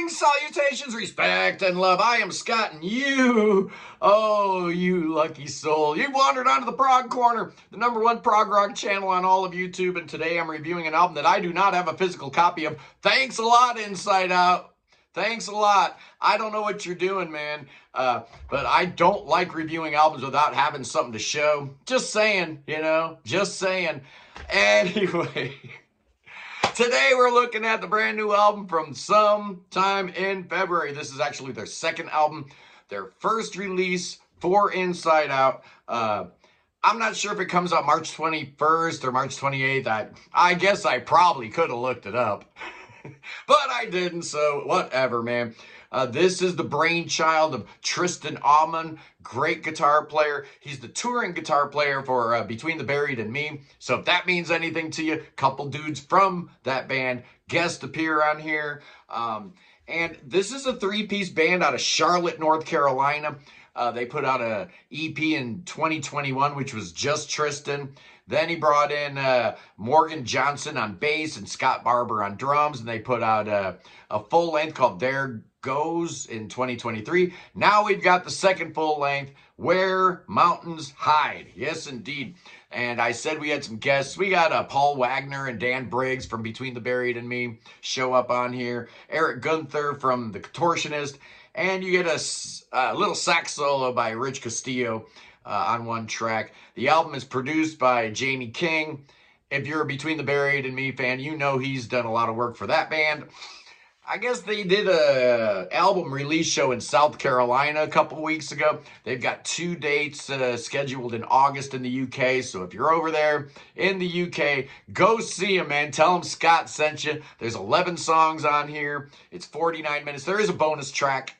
Greetings, salutations, respect, and love. I am Scott, and you, oh, you lucky soul, you've wandered onto the Prog Corner, the #1 prog rock channel on all of YouTube, and today I'm reviewing an album that I do not have a physical copy of. Thanks a lot, Inside Out. Thanks a lot. I don't know what you're doing, man, but I don't like reviewing albums without having something to show. Just saying, just saying. Anyway. Today we're looking at the brand new album from sometime in February. This is actually their second album, their first release for Inside Out. I'm not sure if it comes out March 21st or March 28th. I guess I probably could have looked it up, but I didn't, so whatever, man. This is the brainchild of Tristan Allman, great guitar player. He's the touring guitar player for Between the Buried and Me. So if that means anything to you, couple dudes from that band guest appear on here. And this is a three-piece band out of Charlotte, North Carolina. They put out a EP in 2021, which was just Tristan. Then he brought in Morgan Johnson on bass and Scott Barber on drums, and they put out a full length called There Goes in 2023. Now we've got the second full length, Where Mountains Hide. Yes, indeed. And I said we had some guests. We got Paul Wagner and Dan Briggs from Between the Buried and Me show up on here. Eric Gunther from The Contortionist. And you get a little sax solo by Rich Castillo on one track. The album is produced by Jamie King. If you're a Between the Buried and Me fan, you know he's done a lot of work for that band. I guess they did a album release show in South Carolina a couple weeks ago. They've got 2 dates scheduled in August in the UK. So if you're over there in the UK, go see them, man. Tell them Scott sent you. There's 11 songs on here. It's 49 minutes. There is a bonus track,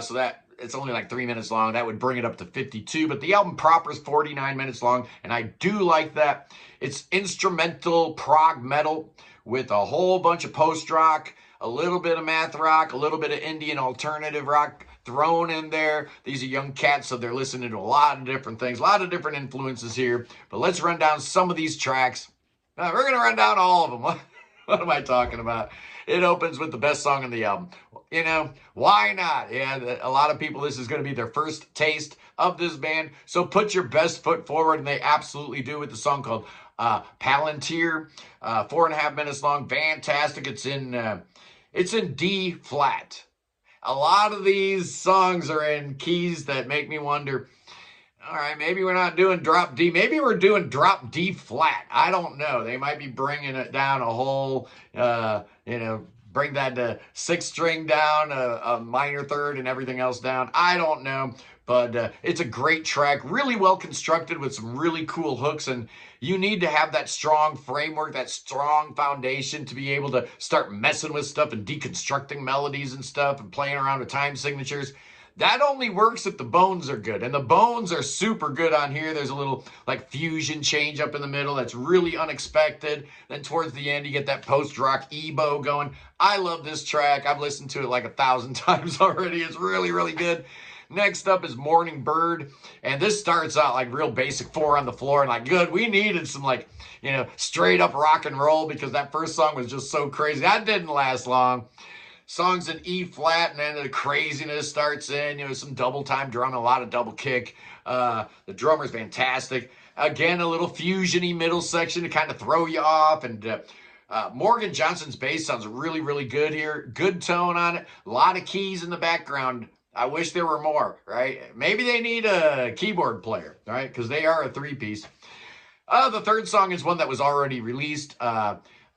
so that it's only like 3 minutes long. That would bring it up to 52. But the album proper is 49 minutes long, and I do like that. It's instrumental prog metal with a whole bunch of post-rock, a little bit of math rock, a little bit of Indian alternative rock thrown in there. These are young cats, so they're listening to a lot of different things, a lot of different influences here. But let's run down some of these tracks. We're going to run down all of them. What am I talking about? It opens with the best song on the album. You know, why not? Yeah, a lot of people, this is going to be their first taste of this band. So put your best foot forward, and they absolutely do with the song called Palantir. 4.5 minutes long. Fantastic. It's in D flat. A lot of these songs are in keys that make me wonder, all right, maybe we're not doing drop D. Maybe we're doing drop D flat. I don't know. They might be bringing it down a whole, bring that 6th string down, a minor third, and everything else down. I don't know. But it's a great track, really well constructed with some really cool hooks. And you need to have that strong framework, that strong foundation to be able to start messing with stuff and deconstructing melodies and stuff and playing around with time signatures. That only works if the bones are good. And the bones are super good on here. There's a little like fusion change up in the middle that's really unexpected. Then towards the end, you get that post-rock ebo going. I love this track. I've listened to it like 1,000 times already. It's really, really good. Next up is Morning Bird, and this starts out like real basic 4 on the floor, and like, good, we needed some like, straight up rock and roll because that first song was just so crazy. That didn't last long. Song's in E flat, and then the craziness starts in, some double time drum, a lot of double kick. The drummer's fantastic. Again, a little fusion-y middle section to kind of throw you off, and Morgan Johnson's bass sounds really, really good here. Good tone on it. A lot of keys in the background. I wish there were more, right? Maybe they need a keyboard player, right? Because they are a 3-piece. The third song is one that was already released.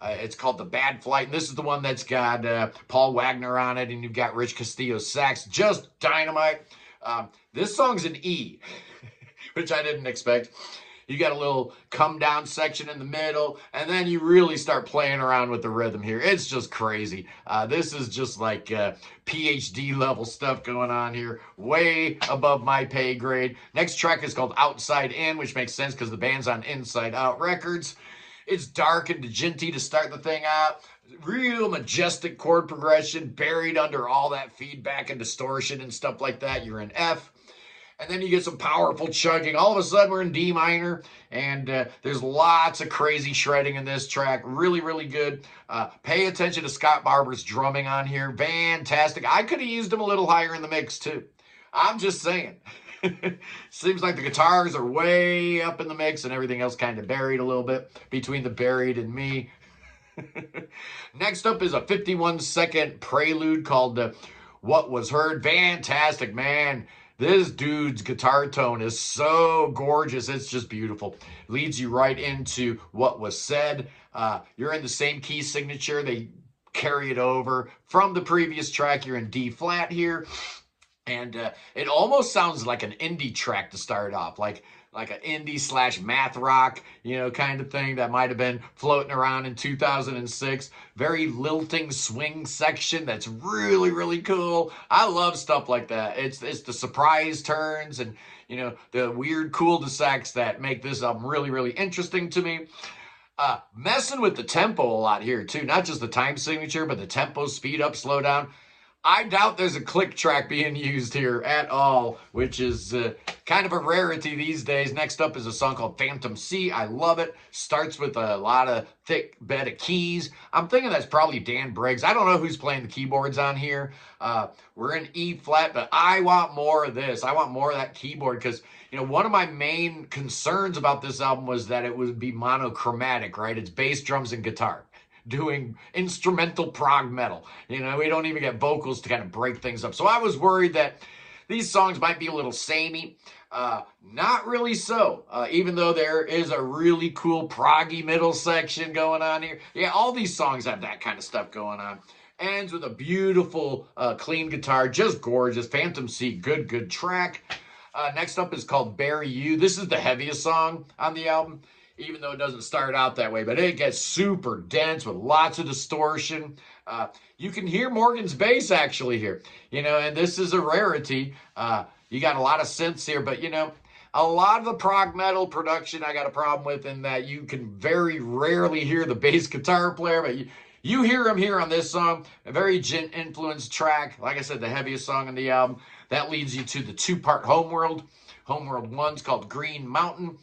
It's called The Bad Flight. And this is the one that's got Paul Wagner on it. And you've got Rich Castillo sax. Just dynamite. This song's in E, which I didn't expect. You got a little come down section in the middle, and then you really start playing around with the rhythm here. It's just crazy. This is just like PhD level stuff going on here, way above my pay grade. Next track is called Outside In, which makes sense because the band's on Inside Out Records. It's dark and djinty to start the thing out. Real majestic chord progression buried under all that feedback and distortion and stuff like that. You're in F. And then you get some powerful chugging. All of a sudden, we're in D minor, and there's lots of crazy shredding in this track. Really, really good. Pay attention to Scott Barber's drumming on here. Fantastic. I could have used him a little higher in the mix, too. I'm just saying. Seems like the guitars are way up in the mix and everything else kind of buried a little bit between the buried and me. Next up is a 51-second prelude called What Was Heard. Fantastic, man. This dude's guitar tone is so gorgeous. It's just beautiful. Leads you right into What Was Said. You're in the same key signature. They carry it over from the previous track. You're in D flat here. And it almost sounds like an indie track to start off, like an indie / math rock, kind of thing that might have been floating around in 2006. Very lilting swing section that's really, really cool. I love stuff like that. It's the surprise turns and, the weird cul-de-sacs that make this album really, really interesting to me. Messing with the tempo a lot here, too. Not just the time signature, but the tempo, speed up, slow down. I doubt there's a click track being used here at all, which is kind of a rarity these days. Next up is a song called Phantom C. I love it. Starts with a lot of thick bed of keys. I'm thinking that's probably Dan Briggs. I don't know who's playing the keyboards on here. We're in E flat, but I want more of this. I want more of that keyboard because, one of my main concerns about this album was that it would be monochromatic, right? It's bass, drums, and guitar. Doing instrumental prog metal. We don't even get vocals to kind of break things up. So I was worried that these songs might be a little samey. Not really so. Even though there is a really cool proggy middle section going on here. Yeah, all these songs have that kind of stuff going on. Ends with a beautiful clean guitar. Just gorgeous. Phantom C, good track. Next up is called Bury You. This is the heaviest song on the album, even though it doesn't start out that way, but it gets super dense with lots of distortion. You can hear Morgan's bass actually here, and this is a rarity. You got a lot of synths here, but a lot of the prog metal production I got a problem with in that you can very rarely hear the bass guitar player, but you hear him here on this song. A very djent influenced track. Like I said, the heaviest song on the album. That leads you to the 2-part Homeworld. Homeworld 1's called Green Mountain.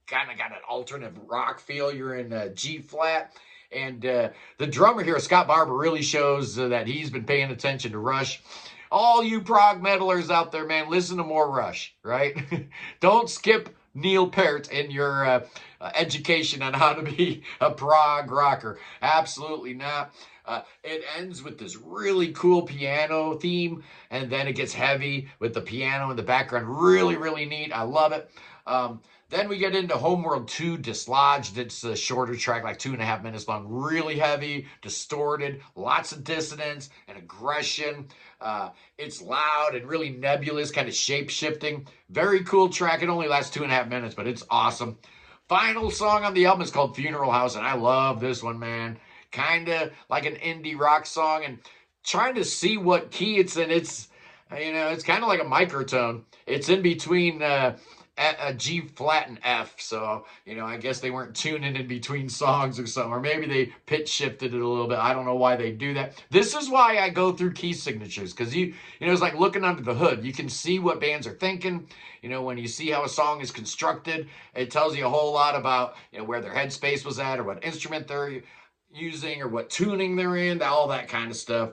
Kind of got an alternative rock feel. You're in G flat. And the drummer here, Scott Barber, really shows that he's been paying attention to Rush. All you prog metalers out there, man, listen to more Rush, right? Don't skip Neil Peart in your education on how to be a prog rocker. Absolutely not. It ends with this really cool piano theme, and then it gets heavy with the piano in the background. Really, really neat. I love it. Then we get into Homeworld 2, Dislodged. It's a shorter track, like 2.5 minutes long. Really heavy, distorted, lots of dissonance and aggression. It's loud and really nebulous, kind of shape-shifting. Very cool track. It only lasts 2.5 minutes, but it's awesome. Final song on the album is called Funeral House, and I love this one, man. Kind of like an indie rock song, and trying to see what key it's in. It's, it's kind of like a microtone. It's in between a G flat and F. So, I guess they weren't tuning in between songs or something, or maybe they pitch shifted it a little bit. I don't know why they do that. This is why I go through key signatures, because it's like looking under the hood. You can see what bands are thinking. When you see how a song is constructed, it tells you a whole lot about, where their headspace was at, or what instrument they're using, or what tuning they're in, all that kind of stuff.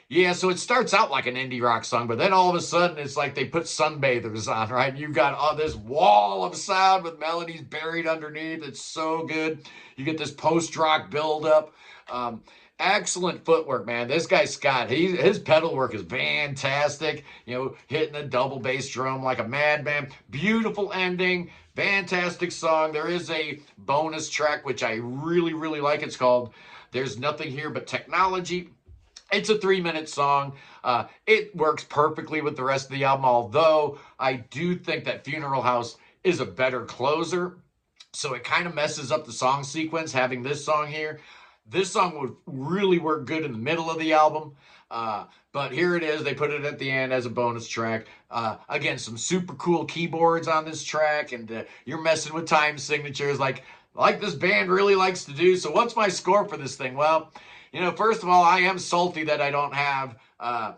Yeah, so it starts out like an indie rock song, but then all of a sudden it's like they put Sunbathers on, right? You've got this wall of sound with melodies buried underneath. It's so good. You get this post-rock buildup. Excellent footwork, man. This guy, Scott, his pedal work is fantastic. Hitting a double bass drum like a madman. Beautiful ending. Fantastic song. There is a bonus track, which I really, really like. It's called There's Nothing Here But Technology. It's a 3-minute song. It works perfectly with the rest of the album, although I do think that Funeral House is a better closer. So it kind of messes up the song sequence, having this song here. This song would really work good in the middle of the album. But here it is. They put it at the end as a bonus track. Again, some super cool keyboards on this track, and you're messing with time signatures like this band really likes to do. So what's my score for this thing? Well, First of all, I am salty that I don't have, a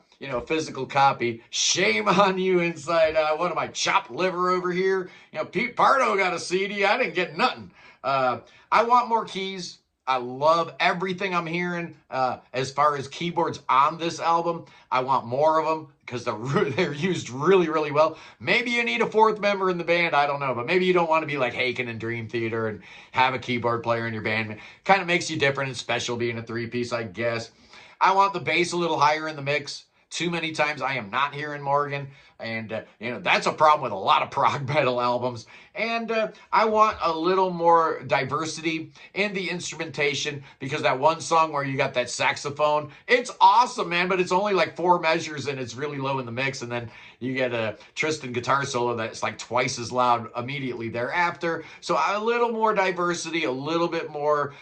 physical copy. Shame on you, Inside Out. What am I, chopped liver over here? Pete Pardo got a CD. I didn't get nothing. I want more keys. I love everything I'm hearing as far as keyboards on this album. I want more of them because they're used really, really well. Maybe you need a fourth member in the band. I don't know. But maybe you don't want to be like Haken and Dream Theater and have a keyboard player in your band. Kind of makes you different and special being a three-piece, I guess. I want the bass a little higher in the mix. Too many times I am not hearing Morgan. And, that's a problem with a lot of prog metal albums. And I want a little more diversity in the instrumentation because that one song where you got that saxophone, it's awesome, man, but it's only like 4 measures and it's really low in the mix. And then you get a Tristan guitar solo that's like twice as loud immediately thereafter. So a little more diversity, a little bit more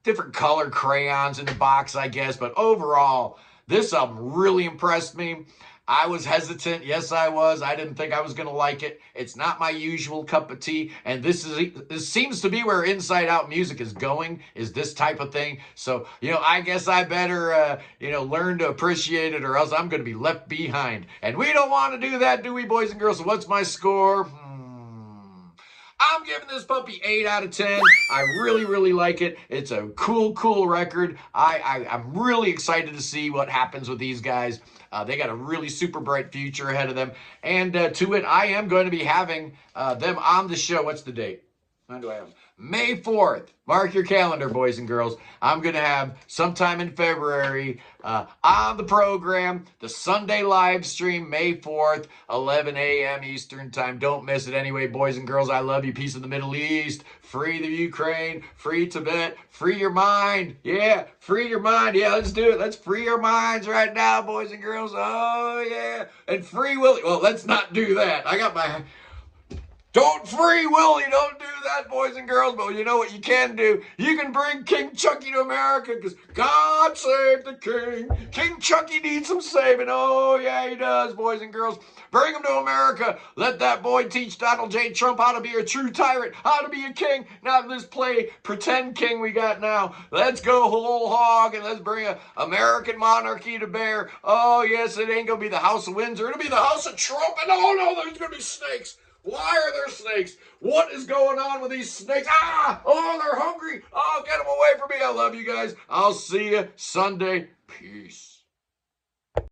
different color crayons in the box, I guess. But overall, this album really impressed me. I was hesitant. Yes, I was. I didn't think I was going to like it. It's not my usual cup of tea. And this seems to be where Inside Out music is going, is this type of thing. So, I guess I better, learn to appreciate it or else I'm going to be left behind. And we don't want to do that, do we, boys and girls? So what's my score? I'm giving this puppy 8 out of 10. I really, really like it. It's a cool record. I'm really excited to see what happens with these guys. They got a really super bright future ahead of them. And to it, I am going to be having them on the show. What's the date? When do I have them? May 4th. Mark your calendar, boys and girls. I'm going to have sometime in February on the program, the Sunday live stream, May 4th, 11 a.m. Eastern time. Don't miss it anyway, boys and girls. I love you. Peace in the Middle East. Free the Ukraine. Free Tibet. Free your mind. Yeah, free your mind. Yeah, let's do it. Let's free our minds right now, boys and girls. Oh, yeah. And free Willie. Well, let's not do that. I got my... Don't free Willie, don't do that, boys and girls. But you know what you can do? You can bring King Chucky to America because God save the king. King Chucky needs some saving. Oh, yeah, he does, boys and girls. Bring him to America. Let that boy teach Donald J. Trump how to be a true tyrant, how to be a king, not this play pretend king we got now. Let's go whole hog and let's bring an American monarchy to bear. Oh, yes, it ain't going to be the House of Windsor. It'll be the House of Trump. And oh, no, there's going to be snakes. Why are there snakes? What is going on with these snakes? Oh, they're hungry. Oh, get them away from me. I love you guys. I'll see you Sunday. Peace.